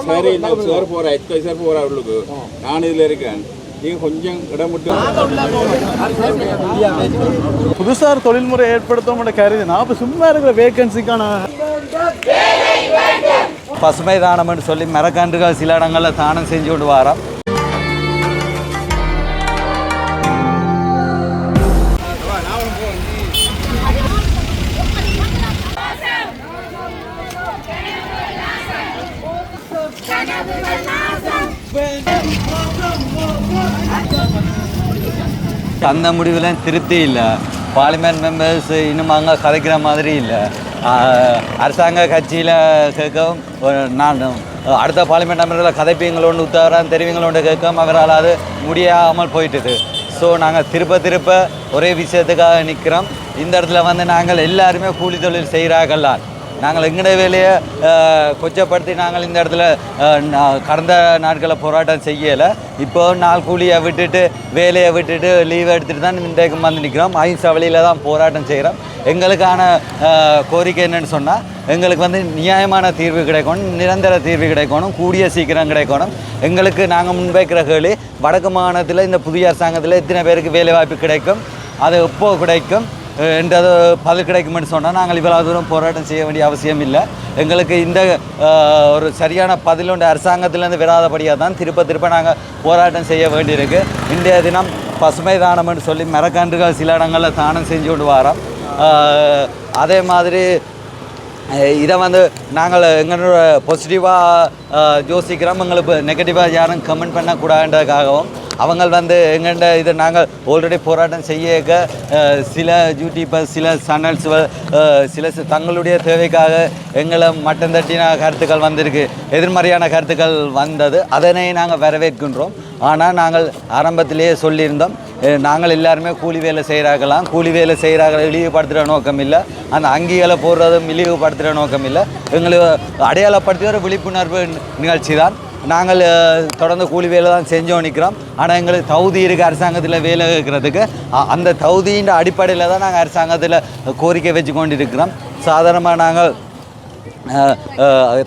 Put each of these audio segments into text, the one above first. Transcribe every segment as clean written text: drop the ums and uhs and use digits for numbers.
சரி சார் போகிறேன் எக்ஸ்கை சார் போகிறேன் அவளுக்கு நான் இதில் இருக்கேன் நீங்கள் கொஞ்சம் இடம் விட்டு புதுசாக ஒரு தொழில்முறை ஏற்படுத்த கருது நான் இப்போ சும்மா இருக்கிற வேகன்சிக்கான பசுமை தானம்னு சொல்லி மரக்கன்றுகள் சில இடங்களில் தானம் செஞ்சு கொண்டு வரோம். அந்த முடிவில் திருப்தி இல்லை. பார்லிமெண்ட் மெம்பர்ஸ் இன்னும் அங்கே கதைக்கிற மாதிரி இல்லை. அரசாங்க கட்சியில் கேட்கவும் நான் அடுத்த பார்லிமெண்ட் மெம்பரில் கதைப்பீங்களோன்னு உத்தரவாதம் தெரிவிங்களோன்னு கேட்கவும் அவரால் அது முடியாமல் போயிட்டுது. ஸோ நாங்கள் திருப்ப ஒரே விஷயத்துக்காக நிற்கிறோம். இந்த இடத்துல வந்து நாங்கள் எல்லாருமே கூலி தொழில் செய்கிறார்கள்லாம். நாங்கள் எங்கட வேலையை கொச்சப்படுத்தி நாங்கள் இந்த இடத்துல கடந்த நாட்களை போராட்டம் செய்யலை. இப்போ நாள் கூலியை விட்டுட்டு வேலையை விட்டுட்டு லீவ் எடுத்துகிட்டு தான் இன்றைக்கு வந்து நிற்கிறோம். அஹிம்சா வழியில் தான் போராட்டம் செய்கிறோம். எங்களுக்கான கோரிக்கை என்னென்னு சொன்னால் எங்களுக்கு வந்து நியாயமான தீர்வு கிடைக்கணும், நிரந்தர தீர்வு கிடைக்கணும், கூடிய சீக்கிரம் கிடைக்கணும். எங்களுக்கு நாங்கள் முன்வைக்கிற கேள்வி வடக்கு மாநிலத்தில் இந்த புதிய அரசாங்கத்தில் எத்தனை பேருக்கு வேலைவாய்ப்பு கிடைக்கும், அது எப்போ கிடைக்கும் என்றது பதில் கிடைக்குமென்னு சொன்னால் நாங்கள் இவ்வளோ தூரம் போராட்டம் செய்ய வேண்டிய அவசியம் இல்லை. எங்களுக்கு இந்த ஒரு சரியான பதில் ஒன்று அரசாங்கத்திலேருந்து வராதபடியாக தான் திருப்ப நாங்கள் போராட்டம் செய்ய வேண்டியிருக்கு. இன்றைய தினம் பசுமை தானம்னு சொல்லி மரக்கன்றுகள் சில இடங்களில் தானம் செஞ்சு கொண்டு வரோம். அதே மாதிரி இதை வந்து நாங்கள் எங்களோட பாசிட்டிவாக யோசிக்கிறோம். எங்களுக்கு நெகட்டிவாக யாரும் கமெண்ட் பண்ணக்கூடாதுன்றதுக்காகவும் அவங்க வந்து எங்கள்கிட்ட இதை நாங்கள் ஆல்ரெடி போராட்டம் செய்ய சில யூடியூபர்ஸ் சில சேனல்ஸ் சில தங்களுடைய தேவைக்காக எங்களை மட்டம் தட்டின கருத்துக்கள் வந்திருக்கு, எதிர்மறையான கருத்துக்கள் வந்தது. அதனை நாங்கள் வரவேற்கின்றோம். ஆனால் நாங்கள் ஆரம்பத்திலேயே சொல்லியிருந்தோம், நாங்கள் எல்லாருமே கூலி வேலை செய்கிறாங்களாம். கூலி வேலை செய்கிறாங்க இழிவுபடுத்துகிற நோக்கம் இல்லை, அந்த அங்கிகளை போடுறதும் இழிவுபடுத்துகிற நோக்கம் இல்லை. எங்களுக்கு அடையாளப்படுத்தி ஒரு விழிப்புணர்வு நிகழ்ச்சி தான். நாங்கள் தொடர்ந்து கூலி வேலை தான் செஞ்சோம் நிற்கிறோம். ஆனால் எங்களுக்கு தகுதி இருக்குது அரசாங்கத்தில் வேலை இருக்கிறதுக்கு. அந்த தகுதியின் அடிப்படையில் தான் நாங்கள் அரசாங்கத்தில் கோரிக்கை வச்சு கொண்டு இருக்கிறோம். சாதாரணமாக நாங்கள்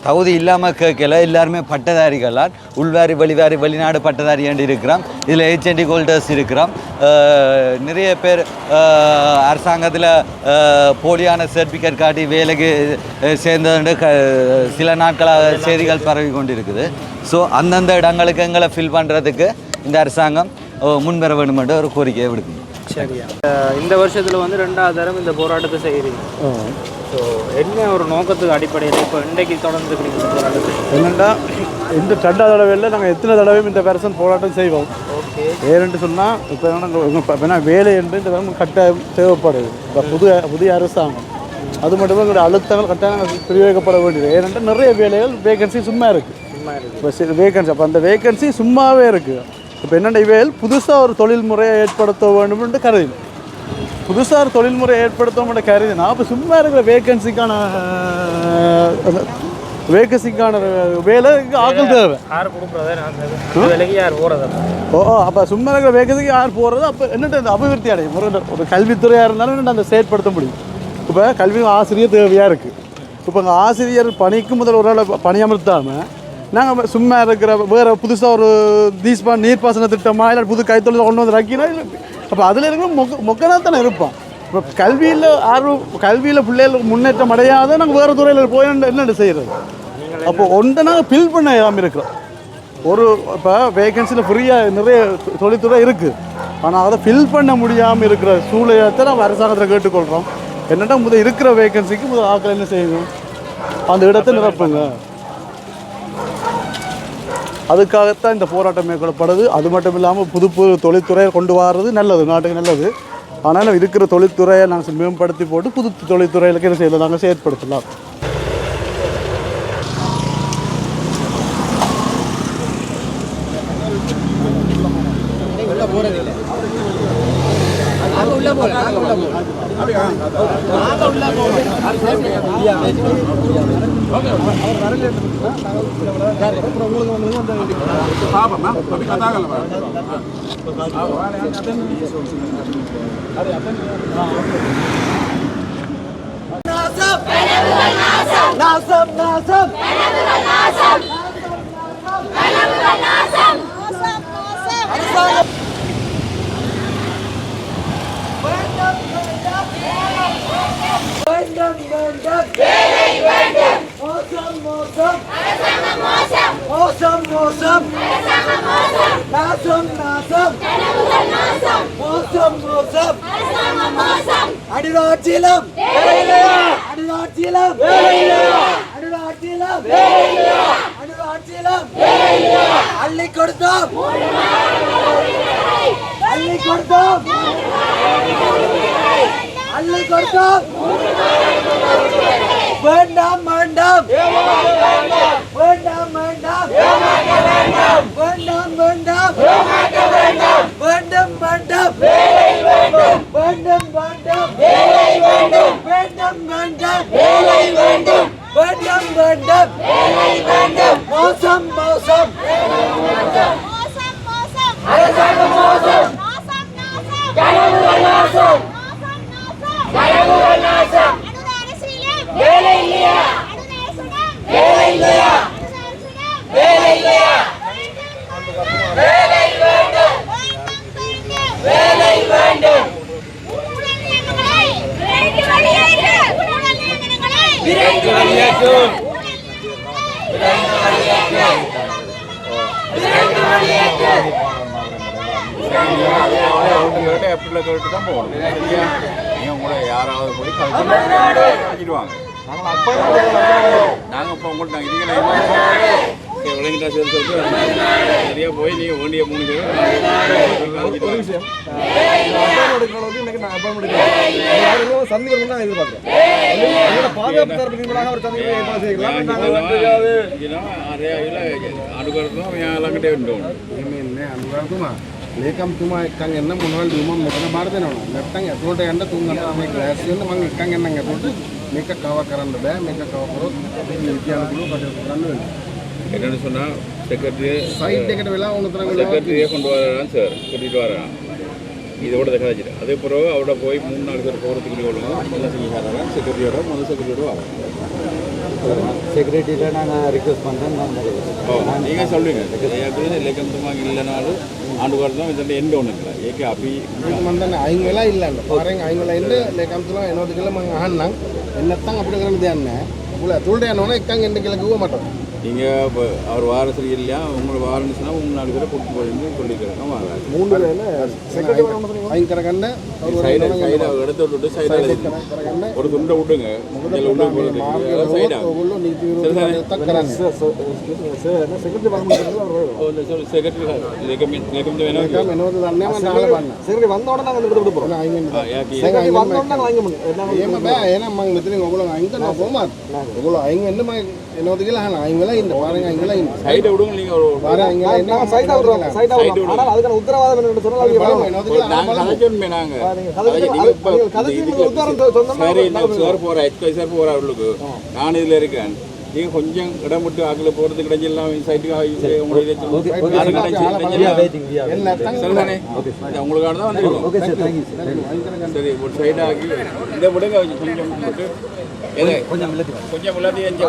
தகுதி இல்லாமல் கேட்கல, எல்லாருமே பட்டதாரிகளால் உள்வாரி வெளிவாரி வெளிநாடு பட்டதாரி என்று இருக்கிறோம். இதில் ஹெச்என்டி ஹோல்டர்ஸ் இருக்கிறோம். நிறைய பேர் அரசாங்கத்தில் போலியான சர்டிஃபிகேட் காட்டி வேலைக்கு சேர்ந்தது சில நாட்களாக செய்திகள் பரவி கொண்டு இருக்குது. ஸோ அந்தந்த இடங்களுக்கு எங்களை ஃபில் பண்ணுறதுக்கு இந்த அரசாங்கம் முன்வர வேண்டும் என்று ஒரு கோரிக்கையை விடுக்கணும். சரியா, இந்த வருஷத்தில் வந்து 2வது தரம் இந்த போராட்டத்தை செய்கிறீங்க. ஸோ என்ன ஒரு நோக்கத்துக்கு அடிப்படையில் இப்போ இன்றைக்கு தொடர்ந்துக்கிறீங்க போராட்டத்தை? என்னென்னா இந்த 2வது தடவையில் நாங்கள் எத்தனை தடவையும் இந்த வருஷம் போராட்டம் செய்வோம். ஓகே, ஏன்னு சொன்னால் இப்போ என்ன வேலை என்று இந்த வருஷம் கட்டாயம் தேவைப்படுது. இப்போ புதிய அரசாங்கம் அது மட்டும் எங்களுடைய அழுத்தங்கள் கட்டாயம் பிரயோகிக்கப்பட வேண்டியது. ஏனென்றால் நிறைய வேலைகள் வேகன்சி சும்மா இருக்குது. இப்போ வேகன்சி அப்போ அந்த வேகன்சி சும்மாவே இருக்குது. இப்போ என்னென்ன இவைகள் புதுசாக ஒரு தொழில்முறையை ஏற்படுத்த வேண்டும் என்று கருதி புதுசாக ஒரு தொழில்முறை ஏற்படுத்த கருதினா அப்போ சும்மா இருக்கிற வேகன்சிக்கான வேலை ஆக்கள் தேவை. அப்போ சும்மா இருக்கிற வேகன்சிக்கு யார் போகிறது? அப்போ என்னட்டு அந்த அபிவிருத்தி அடையும். ஒரு கல்வித்துறையாக இருந்தாலும் அந்த செயற்படுத்த முடியும். இப்போ கல்வி ஆசிரியர் தேவையாக இருக்குது. இப்போ அங்கே ஆசிரியர் பணிக்கு முதல் ஒரு ஆளை பணியமர்த்தாமல் நாங்கள் சும்மா இருக்கிற வேறு புதுசாக ஒரு நீர்ப்பாசன திட்டமாக இல்லை புது கைத்தொழில் கொண்டு வந்து ராக்கினா அப்போ அதில் இருக்கிற மொக்கனாக தானே இருப்பான். இப்போ கல்வியில் பிள்ளைகளுக்கு முன்னேற்றம் அடையாத நாங்கள் வேறு துறையில் போய் என்னென்ன செய்கிறது? அப்போ ஒன்றை நாங்கள் ஃபில் பண்ண இல்லாமல் இருக்கிறோம். இப்போ வேகன்சியில் ஃப்ரீயாக நிறைய தொழில்துறை இருக்குது. ஆனால் அதை ஃபில் பண்ண முடியாமல் இருக்கிற சூழ்நிலையத்தை நம்ம அரசாங்கத்தில் கேட்டுக்கொள்கிறோம். என்னென்னா இருக்கிற வேகன்சிக்கு ஆக்கள் என்ன செய்யணும்? அந்த இடத்தை நிரப்புங்க. அதுக்காகத்தான் இந்த போராட்டம் மேற்கொள்ளப்படுது. அது மட்டும் இல்லாமல் புது தொழில்துறையை கொண்டு வர்றது நல்லது, நாட்டுக்கு நல்லது. ஆனால் இருக்கிற தொழில்துறையை நாங்கள் மேம்படுத்தி போட்டு புது தொழில்துறைகளுக்கு என்ன செய்யலாம், நாங்கள் செயற்படுத்தலாம். NASA மோசம் மோசம் நாசம் நாசம் மோசம் மோசம் அடிராட்சியிலும் அடிராட்சியிலும் அடிராட்சியிலும் அடிராட்சியிலும் அள்ளி கொடுத்தோம் அள்ளி கொடுத்தோம் அள்ளி கொடுத்தோம் வேண்டாம் வேண்டாம் வேண்டாம் வேண்டாம் வேண்டாம் வேண்டாம் வேண்டும் வேண்டும் வேண்டும் வேண்டும் வேண்டும் வேண்டும் வேண்டும் வேண்டும் மோசம் மோசம் அரசாங்கம் மோசம் நாசம் நாசம் வேலை இல்லையா வேலை இல்லையா வேலை இல்லையா வேலை வேண்டும் வேலை வேண்டும் விரைந்து வெளியேற்றும் விரைந்து வெளியேற்றும் ஏப்ரலில் கேட்டு தான் போகணும் சரியா நீங்கள் உங்களை யாராவது போய் கழிச்சிடுவாங்க நாங்கள் இப்போ உங்கள்கிட்ட நாங்கள் விளங்கிட்டா சேர்த்து சரியா போய் நீங்கள் வேண்டிய 3 பேர் ஒரு விஷயம் சந்திக்கிறோம் எதிர்பார்க்கிறேன் பாதுகாப்பு தரப்புகளாக அவர் අනුකරනවා මෙයාලකට එන්න ඕන. එහෙම ඉන්නේ අනුරාධපුරතුමා. ලේකම්තුමා එක්කන් එන්න මොනවල් දුමම මෙතන බාර දෙනවා. නැත්තම් ඇතුළට යන්න 3 ගන්නවා මේ ක්ලාස් වෙන්න මම එක්කන් එන්නම් ඇතුළට. මේක කව කරන්න බෑ. මේක කව කරොත් අපි විද්‍යාල පුළුව කටයුතු කරන්න වෙනවා. என்னன்னு சொன்னா செக்ரட்டரியை සයිඩ් එකට වෙලා උණු තරම් වෙලා செக்ரட்டரியை கொண்டு வரலாம் சார் கூட்டிகிட்டு வரலாம் இதோட கதைச்சிட்டு அதே பிறகு அவட போய் 3-4 பேர் போகிறதுக்கு எவ்வளோ எல்லாம் செஞ்சுக்காரங்க செக்ரட்டரியோட முதல் செக்ரட்டரியோட வரோம் செக்ரட்டரியில் நான் ரிக்வெஸ்ட் பண்ணுறேன் நான் நீங்கள் சொல்லுங்க லேக்கம்තුමාගේ இல்லைனாலும் ආණ්ඩුකාරතුමා මෙතනට එන්න ඕන කියලා. ඒක අපි මේක මම දන්නේ අයින් වෙලා ඉල්ලන්න. පාරෙන් අයින් වෙලා එන්න ලේකම්තුමා එනවද කියලා මම අහන්නම්. එන්න නැත්නම් අපිට කරන්න දෙයක් නැහැ. උගල ඇතුළට යනවනේ එක්කන් එන්න කියලා කිව්වා මට. நீங்கள் இப்போ அவர் வார சரியில்லையா உங்களை வாரணுச்சுன்னா 3-4 பேரை கூட்டிட்டு போயிருந்து சொல்லிக்கிறேன் வாங்க 3 பேர் செக்ரட்டரி வரணும் சொன்னீங்க අයින් කරගන්න சைடு இடத்த விட்டுட்டு சைடில் ஒரு துண்டை விட்டுங்க இதில் உள்ள போகிறது சைடாக ඔයගොල්ලෝ නීති විරෝධීව කරන්නේ செக்ரட்டரி லேக்கம் வேணும் මේක මෙනවද දන්නේ මම දාලා බලන්න சரி வந்த உடனே நாங்கள் எடுத்து விட்டு போகிறோம் අයින් වෙන්න சரி வந்த உடனே நாங்கள் வாங்கி முடியும் එහෙම බෑ එහෙනම් මම මෙතනින් ඔයගොල්ලෝ අයින් කරනවා කොහොමද ඔයගොල්ලෝ අයින් වෙන්න මම එනවද කියලා අහන අයින් වෙලා ඉන්න පාරෙන් අයින් වෙලා ඉන්න சைடை விடுங்க நீங்கள் ஒரு පාරෙන් අයින් වෙලා ඉන්න நாங்கள் சைடாக விடுறோம் சைடாக விடுறோம் ஆனால் அதுக்கான உத்தரவாதம் என்னென்னு சொன்னால் அவங்க வரணும். එනවද කියලා நாங்கள் கதைச்சோன்மே நாங்கள் சரி சார் போகிற எக்ஸ்கை சார் போகிற அவர்களுக்கு நான் இதில் இருக்கேன் நீங்கள் கொஞ்சம் இடம் விட்டு ஆக்கில் போகிறதுக்கு கிடைச்செல்லாம் சைட்டுக்கு உங்களுக்கு சரிதானே உங்களுக்கான தான் வந்துருக்கோம் சரி ஒரு சைடாகி இதை விடுங்க கொஞ்சம் விட்டு எதை கொஞ்சம் எல்லாத்தையும்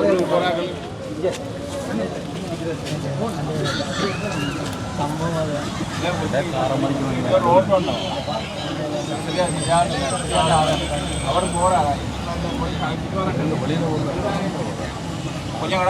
உங்களுக்கு போகிறாங்க அவர் போகிறார் கொஞ்சம்